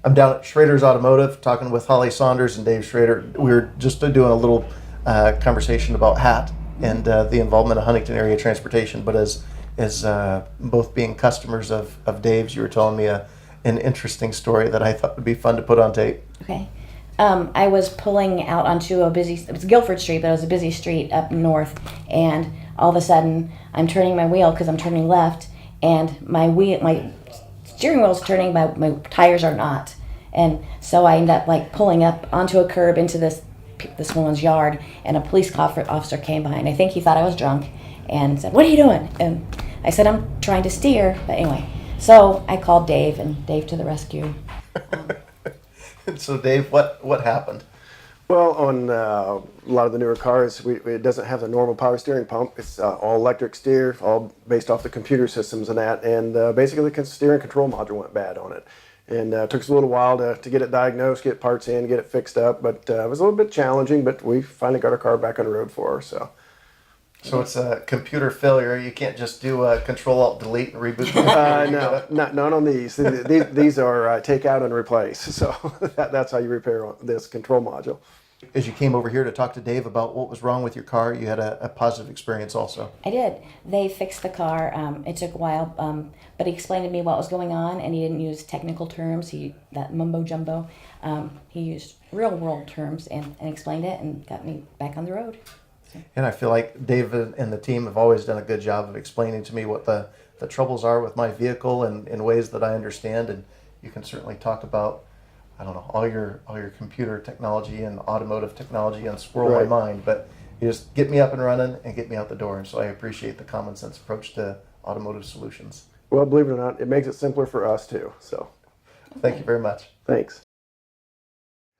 I'm down at Schroeder's Automotive talking with Holly Saunders and Dave Schroeder. We were just doing a little conversation about HAT and the involvement of Huntington area transportation. But as both being customers of Dave's, you were telling me an interesting story that I thought would be fun to put on tape. Okay. I was pulling out onto it was Guilford Street, but it was a busy street up north, and all of a sudden I'm turning my wheel because I'm turning left, and my steering wheel's turning, my tires are not. And so I end up like pulling up onto a curb into this woman's yard, and a police officer came by, and I think he thought I was drunk and said, "What are you doing?" And I said, "I'm trying to steer." But anyway, so I called Dave, and Dave to the rescue. So Dave, what happened? Well, on a lot of the newer cars, it doesn't have the normal power steering pump. It's all electric steer, all based off the computer systems and that. And basically the steering control module went bad on it. And it took us a little while to get it diagnosed, get parts in, get it fixed up. But it was a little bit challenging, but we finally got our car back on the road for her. So it's a computer failure. You can't just do a Control-Alt-Delete and reboot the No, not on these. These are take out and replace. So that's how you repair this control module. As you came over here to talk to Dave about what was wrong with your car, you had a positive experience also. I did. They fixed the car. It took a while, but he explained to me what was going on, and he didn't use technical terms. That mumbo jumbo. He used real world terms and explained it and got me back on the road. And I feel like Dave and the team have always done a good job of explaining to me what the troubles are with my vehicle and in ways that I understand. And you can certainly talk about, I don't know, all your computer technology and automotive technology and squirrel Right. my mind, but you just get me up and running and get me out the door. And so I appreciate the common sense approach to automotive solutions. Well, believe it or not, it makes it simpler for us too. So Thank you very much. thanks.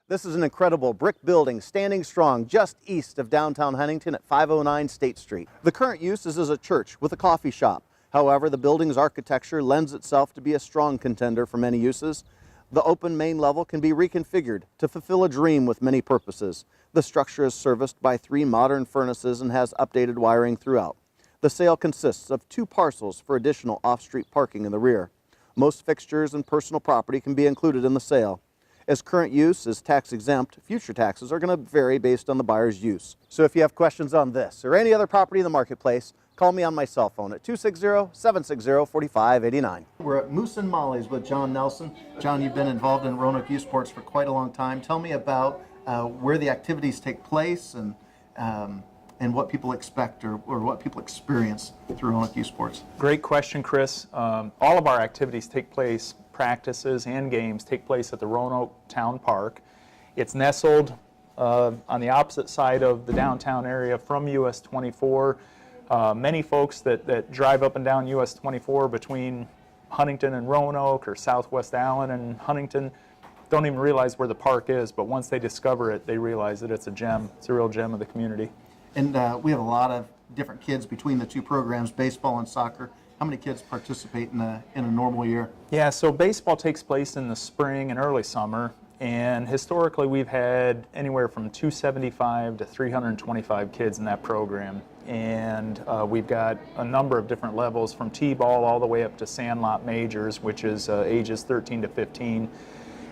This is an incredible brick building standing strong just east of downtown Huntington at 509 State Street. The current use is as a church with a coffee shop. However, the building's architecture lends itself to be a strong contender for many uses. The open main level can be reconfigured to fulfill a dream with many purposes. The structure is serviced by 3 modern furnaces and has updated wiring throughout. The sale consists of 2 parcels for additional off-street parking in the rear. Most fixtures and personal property can be included in the sale. As current use is tax exempt, future taxes are going to vary based on the buyer's use. So if you have questions on this or any other property in the marketplace, call me on my cell phone at 260-760-4589. We're at Moose and Molly's with John Nelson. John, you've been involved in Roanoke Youth Sports for quite a long time. Tell me about where the activities take place and what people expect or what people experience through Roanoke Youth Sports. Great question, Chris. All of our activities take place, practices and games take place at the Roanoke Town Park. It's nestled on the opposite side of the downtown area from US 24. Many folks that drive up and down US 24 between Huntington and Roanoke or Southwest Allen and Huntington don't even realize where the park is, but once they discover it, they realize that it's a gem. It's a real gem of the community. And we have a lot of different kids between the 2 programs, baseball and soccer. How many kids participate in a normal year? Yeah, so baseball takes place in the spring and early summer, and historically we've had anywhere from 275 to 325 kids in that program. And we've got a number of different levels from T-ball all the way up to sandlot majors, which is ages 13 to 15.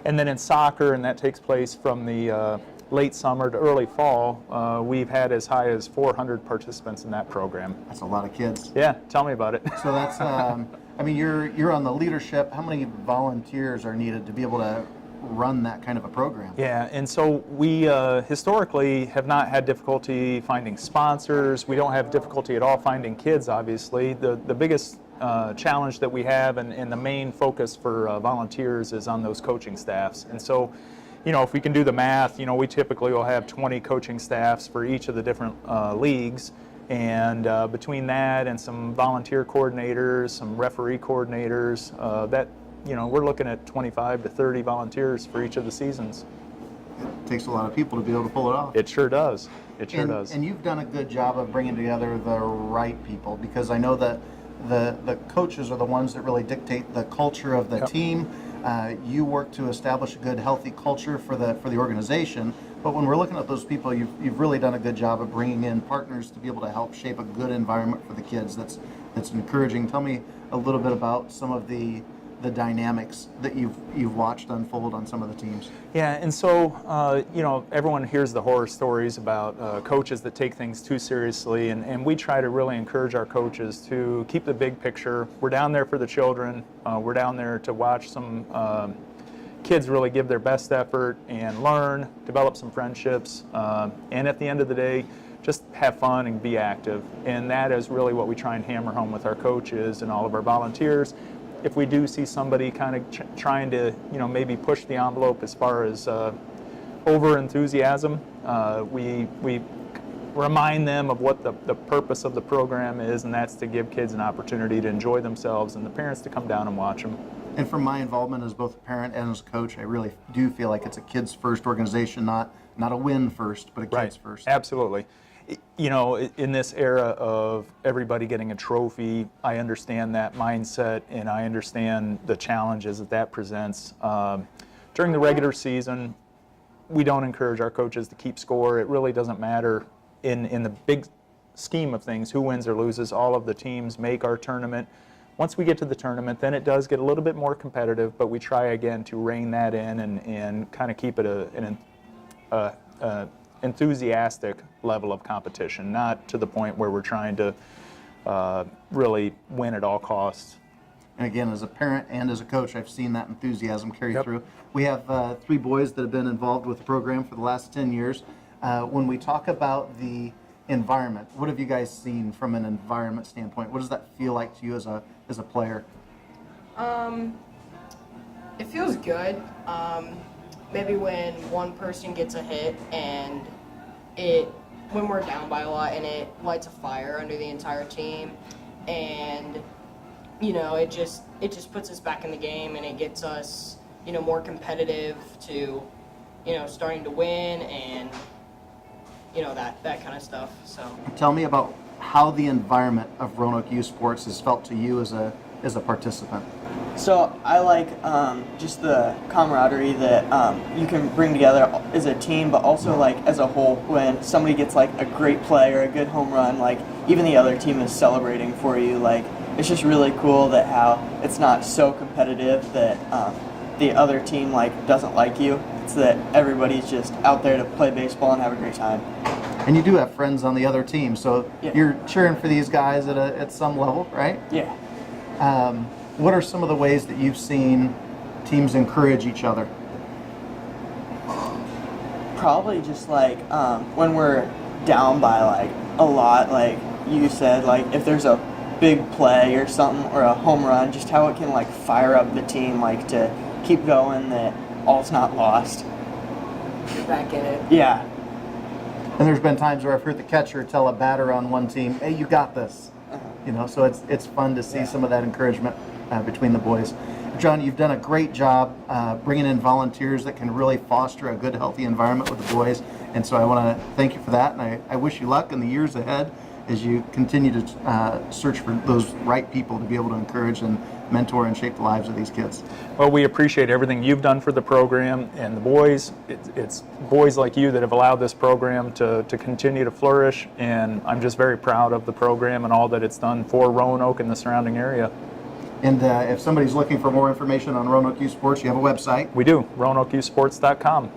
And then in soccer, and that takes place from the late summer to early fall, we've had as high as 400 participants in that program. That's a lot of kids. Yeah, tell me about it. So that's, I mean, you're on the leadership. How many volunteers are needed to be able to run that kind of a program? Yeah, and so we historically have not had difficulty finding sponsors. We don't have difficulty at all finding kids, obviously. The biggest challenge that we have and the main focus for volunteers is on those coaching staffs. And so, you know, if we can do the math, you know, we typically will have 20 coaching staffs for each of the different leagues. And between that and some volunteer coordinators, some referee coordinators, that, you know, we're looking at 25 to 30 volunteers for each of the seasons. It takes a lot of people to be able to pull it off. It sure does. It sure does. And you've done a good job of bringing together the right people, because I know that the coaches are the ones that really dictate the culture of the team. You work to establish a good, healthy culture for the organization. But when we're looking at those people, you've really done a good job of bringing in partners to be able to help shape a good environment for the kids. That's encouraging. Tell me a little bit about some of the the dynamics that you've watched unfold on some of the teams? Yeah, and so, everyone hears the horror stories about coaches that take things too seriously, and we try to really encourage our coaches to keep the big picture. We're down there for the children. We're down there to watch some kids really give their best effort and learn, develop some friendships, and at the end of the day, just have fun and be active. And that is really what we try and hammer home with our coaches and all of our volunteers. If we do see somebody kind of trying to, maybe push the envelope as far as over enthusiasm, we remind them of what the purpose of the program is, and that's to give kids an opportunity to enjoy themselves and the parents to come down and watch them. And from my involvement as both a parent and as a coach, I really do feel like it's a kids first organization, not a win first, but a kids first. Absolutely. In this era of everybody getting a trophy, I understand that mindset, and I understand the challenges that presents. During the regular season, we don't encourage our coaches to keep score. It really doesn't matter in the big scheme of things who wins or loses. All of the teams make our tournament. Once we get to the tournament, then it does get a little bit more competitive, but we try again to rein that in and kind of keep it an enthusiastic level of competition, not to the point where we're trying to really win at all costs. And again, as a parent and as a coach, I've seen that enthusiasm carry through. We have 3 boys that have been involved with the program for the last 10 years. When we talk about the environment, what have you guys seen from an environment standpoint? What does that feel like to you as a player? It feels good. Maybe when one person gets a hit and when we're down by a lot and it lights a fire under the entire team, and it just puts us back in the game, and it gets us more competitive to starting to win, and that kind of stuff. So Tell me about how the environment of Roanoke Youth Sports has felt to you as a participant. So I like just the camaraderie that you can bring together as a team, but also like as a whole. When somebody gets like a great play or a good home run, like even the other team is celebrating for you. Like it's just really cool that how it's not so competitive that the other team like doesn't like you. It's that everybody's just out there to play baseball and have a great time. And you do have friends on the other team, so you're cheering for these guys at some level, right? Yeah. What are some of the ways that you've seen teams encourage each other? Probably just like when we're down by like a lot, like you said, like if there's a big play or something or a home run, just how it can like fire up the team, like to keep going, that all's not lost. Get back in it. Yeah. And there's been times where I've heard the catcher tell a batter on one team, "Hey, you got this." So it's fun to see some of that encouragement between the boys. John, you've done a great job bringing in volunteers that can really foster a good, healthy environment with the boys. And so I want to thank you for that, and I wish you luck in the years ahead as you continue to search for those right people to be able to encourage and mentor and shape the lives of these kids. Well, we appreciate everything you've done for the program and the boys. It's boys like you that have allowed this program to continue to flourish, and I'm just very proud of the program and all that it's done for Roanoke and the surrounding area. And if somebody's looking for more information on Roanoke Youth Sports, you have a website. We do, RoanokeYouthSports.com.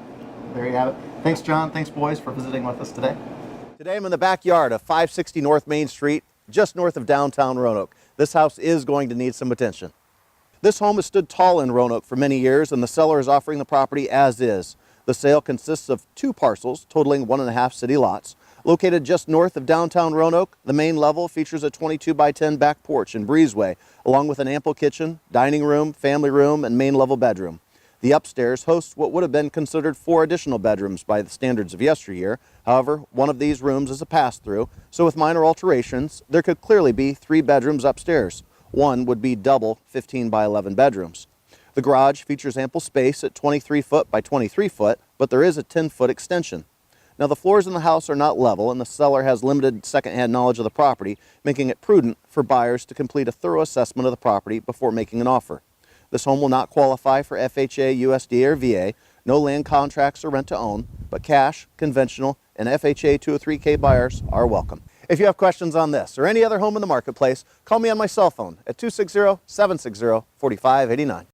There you have it. Thanks, John. Thanks, boys, for visiting with us today. Today I'm in the backyard of 560 North Main Street, just north of downtown Roanoke. This house is going to need some attention. This home has stood tall in Roanoke for many years, and the seller is offering the property as is. The sale consists of 2 parcels totaling 1.5 city lots. Located just north of downtown Roanoke, the main level features a 22 by 10 back porch and breezeway, along with an ample kitchen, dining room, family room, and main level bedroom. The upstairs hosts what would have been considered 4 additional bedrooms by the standards of yesteryear. However, one of these rooms is a pass-through, so with minor alterations, there could clearly be 3 bedrooms upstairs. One would be double 15 by 11 bedrooms. The garage features ample space at 23 foot by 23 foot, but there is a 10-foot extension. Now, the floors in the house are not level, and the seller has limited second-hand knowledge of the property, making it prudent for buyers to complete a thorough assessment of the property before making an offer. This home will not qualify for FHA, USDA, or VA, no land contracts or rent to own, but cash, conventional, and FHA 203K buyers are welcome. If you have questions on this or any other home in the marketplace, call me on my cell phone at 260-760-4589.